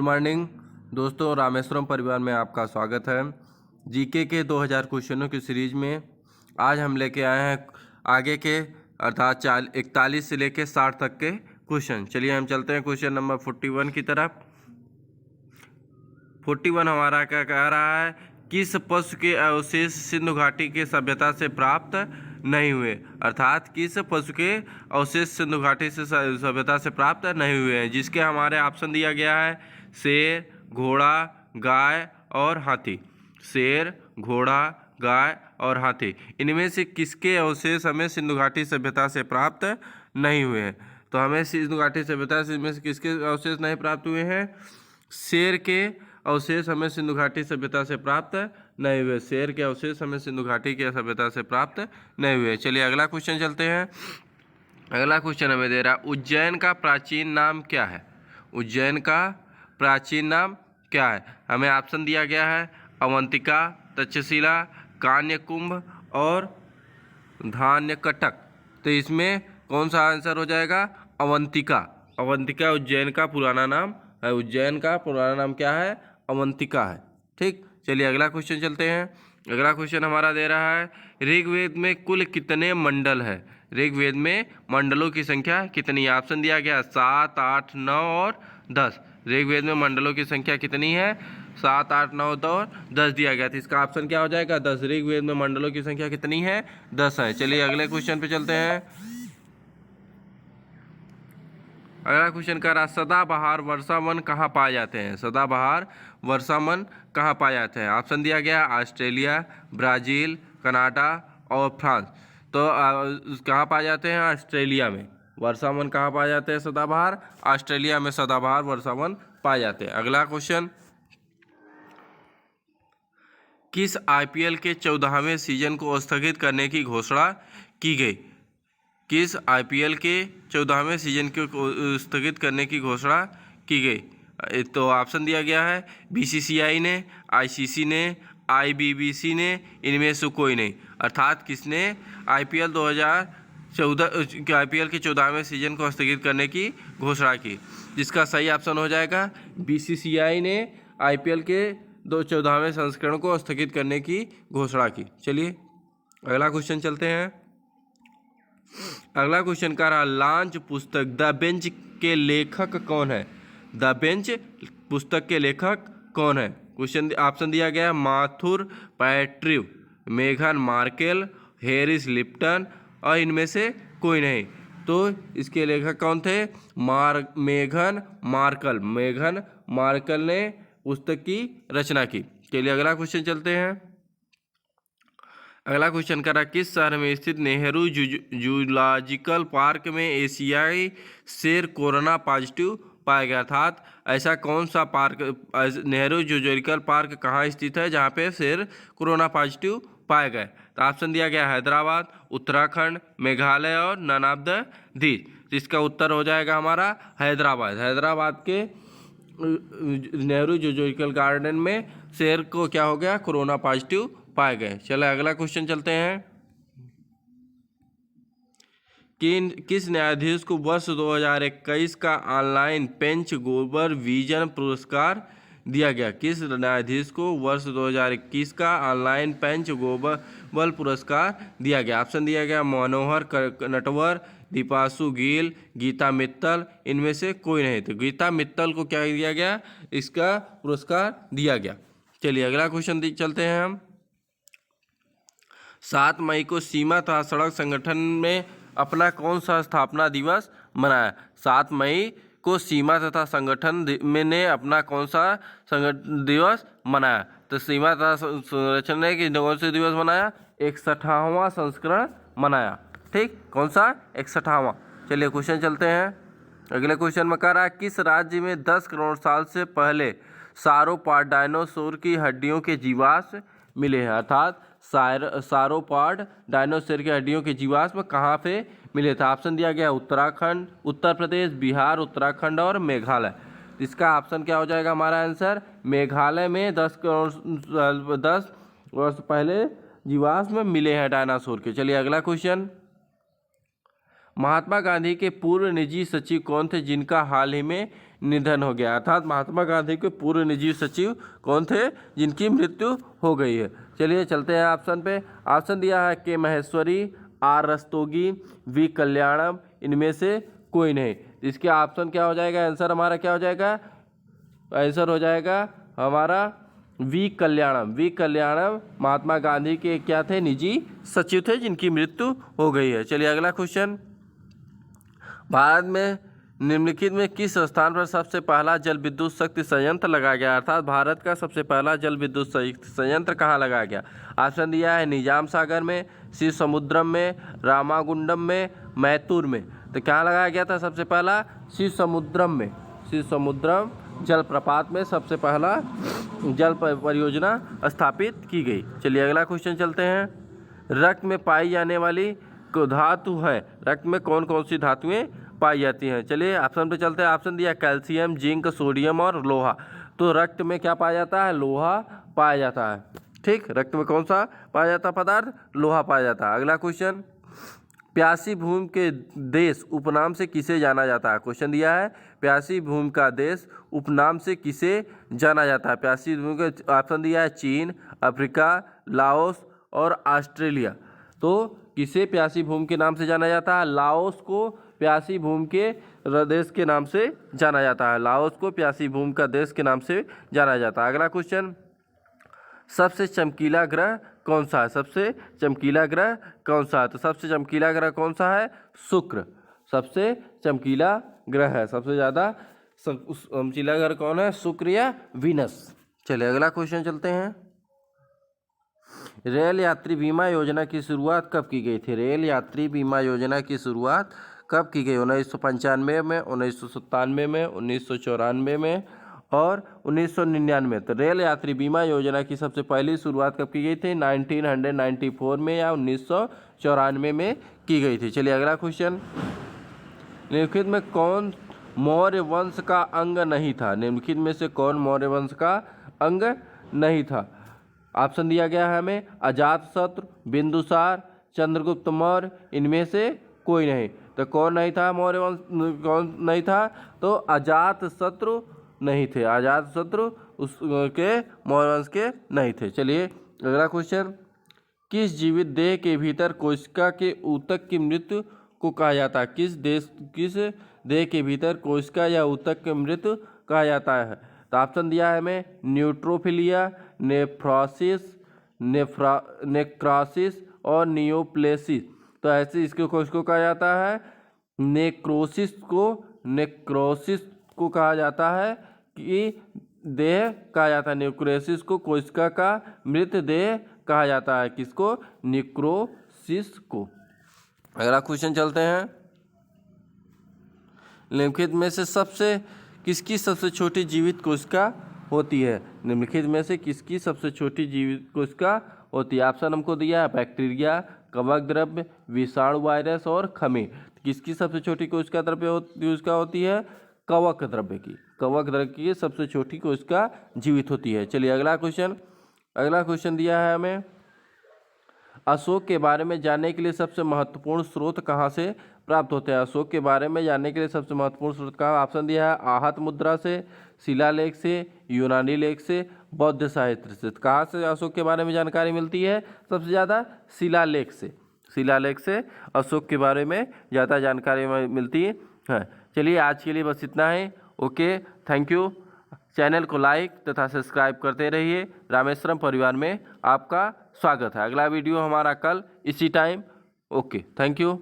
Morning दोस्तों, रामेश्वरम परिवार में आपका स्वागत है। जीके के 2000 क्वेश्चनों की सीरीज में आज हम लेके आए हैं आगे के अर्थात 41 से लेके 60 तक के क्वेश्चन। चलिए हम चलते हैं क्वेश्चन नंबर 41 की तरफ। 41 हमारा क्या कह रहा है, किस पशु के अवशेष सिंधु घाटी के सभ्यता से प्राप्त नहीं हुए। अर्थात किस पशु के अवशेष सिंधु घाटी से सभ्यता से प्राप्त नहीं हुए हैं, जिसके हमारे ऑप्शन दिया गया है शेर, घोड़ा, गाय और हाथी। शेर, घोड़ा, गाय और हाथी, इनमें से किसके अवशेष हमें सिंधु घाटी सभ्यता से प्राप्त नहीं हुए हैं। तो हमें सिंधु घाटी सभ्यता से इनमें से किसके अवशेष नहीं प्राप्त हुए हैं, शेर के अवशेष हमें सिंधु घाटी सभ्यता से प्राप्त नहीं हुए। शेर के अवशेष हमें सिंधु घाटी की सभ्यता से प्राप्त नहीं हुए। चलिए अगला क्वेश्चन चलते हैं। अगला क्वेश्चन हमें दे रहा है, उज्जैन का प्राचीन नाम क्या है। उज्जैन का प्राचीन नाम क्या है। हमें ऑप्शन दिया गया है अवंतिका, तक्षशिला, कान्यकुंभ और धान्यकटक। तो इसमें कौन सा आंसर हो जाएगा, अवंतिका। अवंतिका उज्जैन का पुराना नाम है। उज्जैन का पुराना नाम क्या है, अवंतिका है। ठीक, चलिए अगला क्वेश्चन चलते हैं। अगला क्वेश्चन हमारा दे रहा है, ऋग्वेद में कुल कितने मंडल है। ऋग्वेद में मंडलों की संख्या कितनी है। ऑप्शन दिया गया 7, 8, 9 और 10। ऋग्वेद में मंडलों की संख्या कितनी है, 7, 8, 9 और 10 दिया गया था। इसका ऑप्शन क्या हो जाएगा, 10। ऋग्वेद में मंडलों की संख्या कितनी है, 10 है। चलिए अगले क्वेश्चन पे चलते हैं। अगला क्वेश्चन का रहा, सदाबहार वर्षावन कहाँ पाए जाते हैं। सदाबहार वर्षावन कहाँ पाए जाते हैं। ऑप्शन दिया गया ऑस्ट्रेलिया, ब्राज़ील, कनाडा और फ्रांस। तो कहाँ पाए जाते हैं, ऑस्ट्रेलिया में। वर्षावन कहाँ पाए जाते हैं, सदाबहार, ऑस्ट्रेलिया में सदाबहार वर्षावन पाए जाते हैं। अगला क्वेश्चन, किस आईपीएल के 14वें सीजन को स्थगित करने की घोषणा की गई। किस आईपीएल के 14वें सीजन को स्थगित करने की घोषणा की गई। तो ऑप्शन दिया गया है बीसीसीआई ने, आईसीसी ने, आईबीबीसी ने, इनमें से कोई नहीं। अर्थात किसने आईपीएल 2014 आईपीएल के 14वें सीजन को स्थगित करने की घोषणा की। जिसका सही ऑप्शन हो जाएगा बीसीसीआई ने आईपीएल के 14वें संस्करण को स्थगित करने की घोषणा की। चलिए अगला क्वेश्चन चलते हैं। अगला क्वेश्चन का रहा, लॉन्च पुस्तक द बेंच के लेखक कौन है। द बेंच पुस्तक के लेखक कौन है। क्वेश्चन ऑप्शन दिया गया माथुर पैट्रिव, मेघन मार्केल, हैरिस लिप्टन और इनमें से कोई नहीं। तो इसके लेखक कौन थे, मेघन मार्कल। मेघन मार्कल ने पुस्तक की रचना की। चलिए अगला क्वेश्चन चलते हैं। अगला क्वेश्चन कर रहा, किस शहर में स्थित नेहरू जूलॉजिकल पार्क में एशियाई शेर कोरोना पॉजिटिव पाया गया। अर्थात ऐसा कौन सा पार्क, नेहरू जूलॉजिकल पार्क कहाँ स्थित है जहाँ पे शेर कोरोना पॉजिटिव पाए गए। तो ऑप्शन दिया गया हैदराबाद, उत्तराखंड, मेघालय और नन ऑफ द दीज। जिसका उत्तर हो जाएगा हमारा हैदराबाद। हैदराबाद के नेहरू जूलॉजिकल गार्डन में शेर को क्या हो गया, कोरोना पॉजिटिव पाए गए। चलो अगला क्वेश्चन चलते हैं। किस न्यायाधीश को वर्ष 2021 का ऑनलाइन पेंच गोबर विजन पुरस्कार दिया गया। किस न्यायाधीश को वर्ष 2021 का ऑनलाइन पेंच गोबर पुरस्कार दिया गया। ऑप्शन दिया गया मनोहर नटवर, दीपांशु गिल, गीता मित्तल, इनमें से कोई नहीं। तो गीता मित्तल को क्या दिया गया, इसका पुरस्कार दिया गया। चलिए अगला क्वेश्चन चलते हैं हम। 7 मई को सीमा तथा सड़क संगठन में अपना कौन सा स्थापना दिवस मनाया। 7 मई को सीमा तथा संगठन में ने अपना कौन सा दिवस मनाया। तो सीमा तथा संगठन ने कौन सा दिवस मनाया, 61वां संस्करण मनाया। ठीक, कौन सा, 61वां। चलिए क्वेश्चन चलते हैं। अगले क्वेश्चन में कह रहा है, किस राज्य में 10 करोड़ साल से पहले सारोपॉड डायनासोर की हड्डियों के जीवाश्म मिले हैं। अर्थात सारोपॉड डायनासोर की हड्डियों के जीवाश्म कहाँ पे मिले थे। ऑप्शन दिया गया उत्तराखंड, उत्तर प्रदेश, बिहार, उत्तराखंड और मेघालय। इसका ऑप्शन क्या हो जाएगा हमारा आंसर, मेघालय में 10 वर्ष पहले जीवाश्म मिले हैं डायनासोर के। चलिए अगला क्वेश्चन, महात्मा गांधी के पूर्व निजी सचिव कौन थे जिनका हाल ही में निधन हो गया। अर्थात महात्मा गांधी के पूर्व निजी सचिव कौन थे, जिनकी मृत्यु हो गई है। चलिए चलते हैं ऑप्शन पे। ऑप्शन दिया है के महेश्वरी, आर रस्तोगी, वी कल्याणम, इनमें से कोई नहीं। इसका ऑप्शन क्या हो जाएगा, आंसर हमारा क्या हो जाएगा, आंसर हो जाएगा हमारा वी कल्याणम। वी कल्याणम महात्मा गांधी के क्या थे, निजी सचिव थे, जिनकी मृत्यु हो गई है। चलिए अगला क्वेश्चन, भारत में निम्नलिखित में किस स्थान पर सबसे पहला जल विद्युत शक्ति संयंत्र लगाया गया। अर्थात भारत का सबसे पहला जल विद्युत संयंत्र कहाँ लगाया गया। ऑप्शन दिया है निजाम सागर में, शिव समुद्रम में, रामागुंडम में, मैसूर में। तो कहाँ लगाया गया था सबसे पहला, शिव समुद्रम में। शिव समुद्रम जलप्रपात में सबसे पहला जल परियोजना स्थापित की गई। चलिए अगला क्वेश्चन चलते हैं, रक्त में पाई जाने वाली धातु है, रक्त में कौन कौन सी धातुएं पाई जाती हैं। चलिए ऑप्शन पे चलते हैं। ऑप्शन दिया कैल्शियम, जिंक, सोडियम और लोहा। तो रक्त में क्या पाया जाता है, लोहा पाया जाता है। ठीक, रक्त में कौन सा पाया जाता पदार्थ, लोहा पाया जाता है। अगला क्वेश्चन, प्यासी भूमि के देश उपनाम से किसे जाना जाता है। क्वेश्चन दिया है प्यासी भूमि का देश उपनाम से किसे जाना जाता है। प्यासी भूमि के ऑप्शन दिया है चीन, अफ्रीका, लाओस और ऑस्ट्रेलिया। तो किसे प्यासी भूमि के नाम से जाना जाता है, लाओस को प्यासी भूमि के देश के नाम से जाना जाता है। लाओस को प्यासी भूमि का देश के नाम से जाना जाता है। अगला क्वेश्चन, सबसे चमकीला ग्रह कौन सा है। सबसे चमकीला ग्रह कौन सा है। तो सबसे चमकीला ग्रह कौन सा है, शुक्र सबसे चमकीला ग्रह है। सबसे ज़्यादा चमकीला ग्रह कौन है, शुक्र या वीनस। चलिए अगला क्वेश्चन चलते हैं, रेल यात्री बीमा योजना की शुरुआत कब की गई थी। रेल यात्री बीमा योजना की शुरुआत कब की गई, 1995 में, 1997 में, 1994 में और 1999। तो रेल यात्री बीमा योजना की सबसे पहली शुरुआत कब की गई थी, 1994 में या 1994 में की गई थी। चलिए अगला क्वेश्चन, निम्नलिखित में कौन मौर्य वंश का अंग नहीं था। निम्नलिखित में से कौन मौर्य वंश का अंग नहीं था। ऑप्शन दिया गया है हमें अजातशत्रु, बिंदुसार, चंद्रगुप्त मौर्य, इनमें से कोई नहीं। तो कौन नहीं था मौर्य वंश, कौन नहीं था, तो अजातशत्रु नहीं थे। अजातशत्रु उसके मौर्य वंश के नहीं थे। चलिए अगला क्वेश्चन, किस जीवित देह के भीतर कोशिका के ऊतक की मृत्यु को कहा जाता है। किस देह के भीतर कोशिका या ऊतक की मृत्यु कहा जाता है। तो ऑप्शन दिया है हमें न्यूट्रोफिलिया, नेफ्रोसिस, नेक्रोसिस और नियोप्लेसिस। तो ऐसे इसको किसको कहा जाता है, नेक्रोसिस को कहा जाता है कि देह कहा जाता है। नेक्रोसिस को कोशिका का मृत देह कहा जाता है। किसको, नेक्रोसिस को। अगला क्वेश्चन चलते हैं, निम्नलिखित में से किसकी सबसे छोटी जीवित कोशिका होती है। निम्नलिखित में से किसकी सबसे छोटी जीवित कोशिका होती है। ऑप्शन हमको दिया है बैक्टीरिया, कवक द्रव्य, विषाणु वायरस और खमीर। किसकी सबसे छोटी कोशिका होती है, कवक द्रव्य की। कवक द्रव्य की सबसे छोटी कोशिका जीवित होती है। चलिए अगला क्वेश्चन दिया है हमें, अशोक के बारे में जानने के लिए सबसे महत्वपूर्ण स्रोत कहाँ से प्राप्त होते हैं। अशोक के बारे में जानने के लिए सबसे महत्वपूर्ण स्रोत कहाँ, ऑप्शन दिया है आहत मुद्रा से, शिलालेख से, यूनानी लेख से, बौद्ध साहित्य से। कहाँ से अशोक के बारे में जानकारी मिलती है, सबसे ज़्यादा शिलालेख से। शिलालेख से अशोक के बारे में ज़्यादा जानकारी मिलती है। चलिए आज के लिए बस इतना ही। Okay, thank you. चैनल को लाइक तथा सब्सक्राइब करते रहिए। रामेश्वरम परिवार में आपका स्वागत है। अगला वीडियो हमारा कल इसी टाइम। Okay, thank you.